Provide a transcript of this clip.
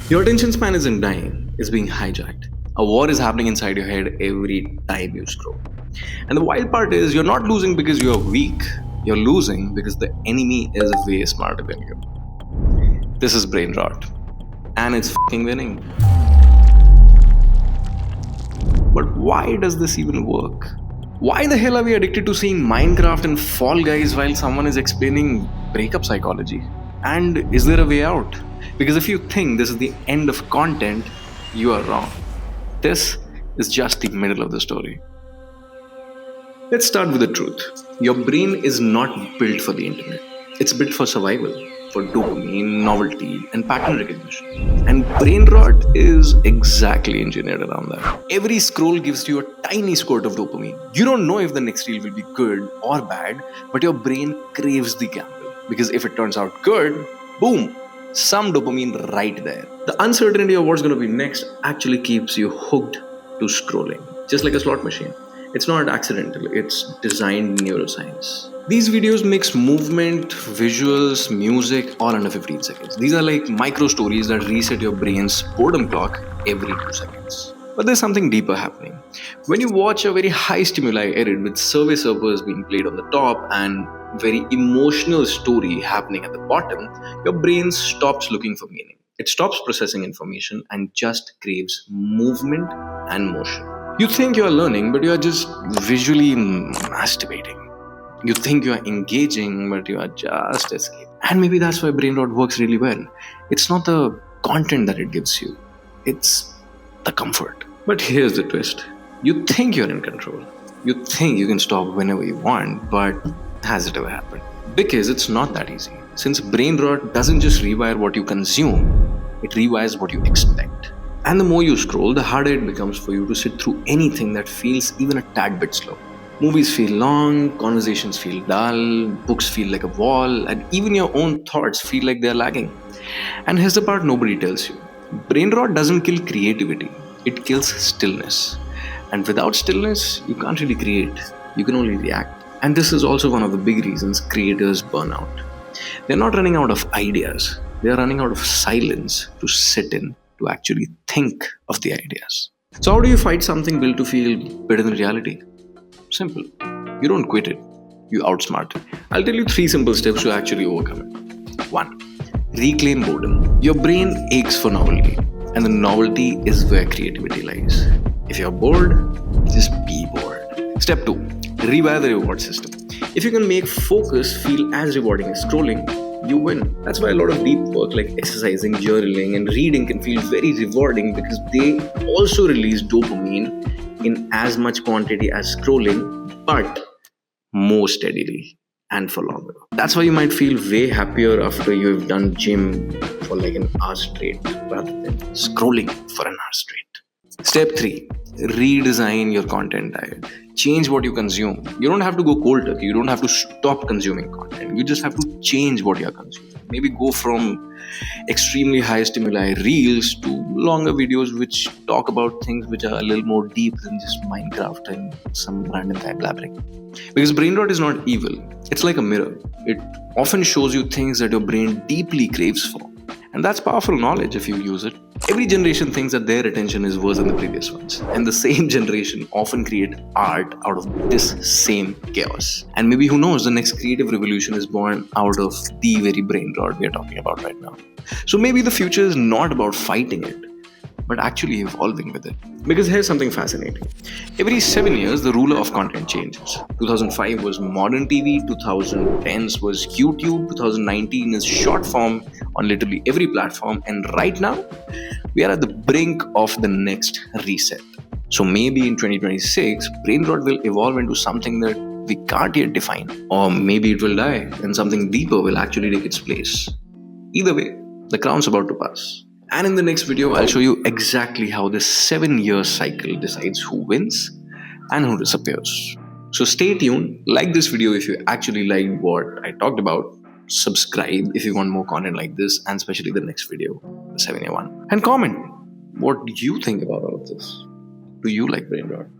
Your attention span isn't dying, it's being hijacked. A war is happening inside your head every time you scroll. And the wild part is, you're not losing because you're weak, you're losing because the enemy is way smarter than you. This is brain rot, and it's fucking winning. But why does this even work? Why the hell are we addicted to seeing Minecraft and Fall Guys while someone is explaining breakup psychology? And is there a way out? Because if you think this is the end of content, you are wrong. This is just the middle of the story. Let's start with the truth. Your brain is not built for the internet. It's built for survival, for dopamine, novelty, and pattern recognition. And brain rot is exactly engineered around that. Every scroll gives you a tiny squirt of dopamine. You don't know if the next reel will be good or bad, but your brain craves the gamble. Because if it turns out good, boom, some dopamine right there. The uncertainty of what's going to be next actually keeps you hooked to scrolling, just like a slot machine. It's not accidental, it's designed neuroscience. These videos mix movement, visuals, music all under 15 seconds. These are like micro stories that reset your brain's boredom clock every 2 seconds. But there's something deeper happening. When you watch a very high stimuli edit with survey servers being played on the top and very emotional story happening at the bottom, your brain stops looking for meaning. It stops processing information and just craves movement and motion. You think you are learning, but you are just visually masturbating. You think you are engaging, but you are just escaping. And maybe that's why brain rot works really well. It's not the content that it gives you, it's the comfort. But here's the twist. You think you're in control. You think you can stop whenever you want, but has it ever happened? Because it's not that easy. Since brain rot doesn't just rewire what you consume, it rewires what you expect. And the more you scroll, the harder it becomes for you to sit through anything that feels even a tad bit slow. Movies feel long, conversations feel dull, books feel like a wall, and even your own thoughts feel like they're lagging. And here's the part nobody tells you. Brain rot doesn't kill creativity, it kills stillness. And without stillness, you can't really create, you can only react. And this is also one of the big reasons creators burn out. They're not running out of ideas, they're running out of silence to sit in, to actually think of the ideas. So, how do you fight something built to feel better than reality? Simple. You don't quit it, you outsmart it. I'll tell you 3 simple steps to actually overcome it. 1. Reclaim boredom. Your brain aches for novelty, and the novelty is where creativity lies. If you're bored, just be bored. Step 2. Rewire the reward system. If you can make focus feel as rewarding as scrolling, you win. That's why a lot of deep work like exercising, journaling, and reading can feel very rewarding because they also release dopamine in as much quantity as scrolling, but more steadily and for longer. That's why you might feel way happier after you've done gym for like an hour straight rather than scrolling for an hour straight. Step 3. Redesign your content diet. Change what you consume. You don't have to go cold turkey. You don't have to stop consuming content. You just have to change what you're consuming. Maybe go from extremely high stimuli reels to longer videos which talk about things which are a little more deep than just Minecraft and some random guy blabbering. Because brain rot is not evil. It's like a mirror. It often shows you things that your brain deeply craves for. And that's powerful knowledge if you use it. Every generation thinks that their attention is worse than the previous ones. And the same generation often create art out of this same chaos. And maybe who knows, the next creative revolution is born out of the very brain rot we are talking about right now. So maybe the future is not about fighting it, but actually evolving with it. Because here's something fascinating. Every 7 years, the ruler of content changes. 2005 was modern TV, 2010s was YouTube, 2019 is short form on literally every platform, and right now, we are at the brink of the next reset. So maybe in 2026, brain rot will evolve into something that we can't yet define. Or maybe it will die and something deeper will actually take its place. Either way, the crown's about to pass. And in the next video, I'll show you exactly how this 7-year cycle decides who wins and who disappears. So stay tuned, like this video if you actually liked what I talked about, subscribe if you want more content like this, and especially the next video, the 7-year one. And comment, what do you think about all of this? Do you like brain rot?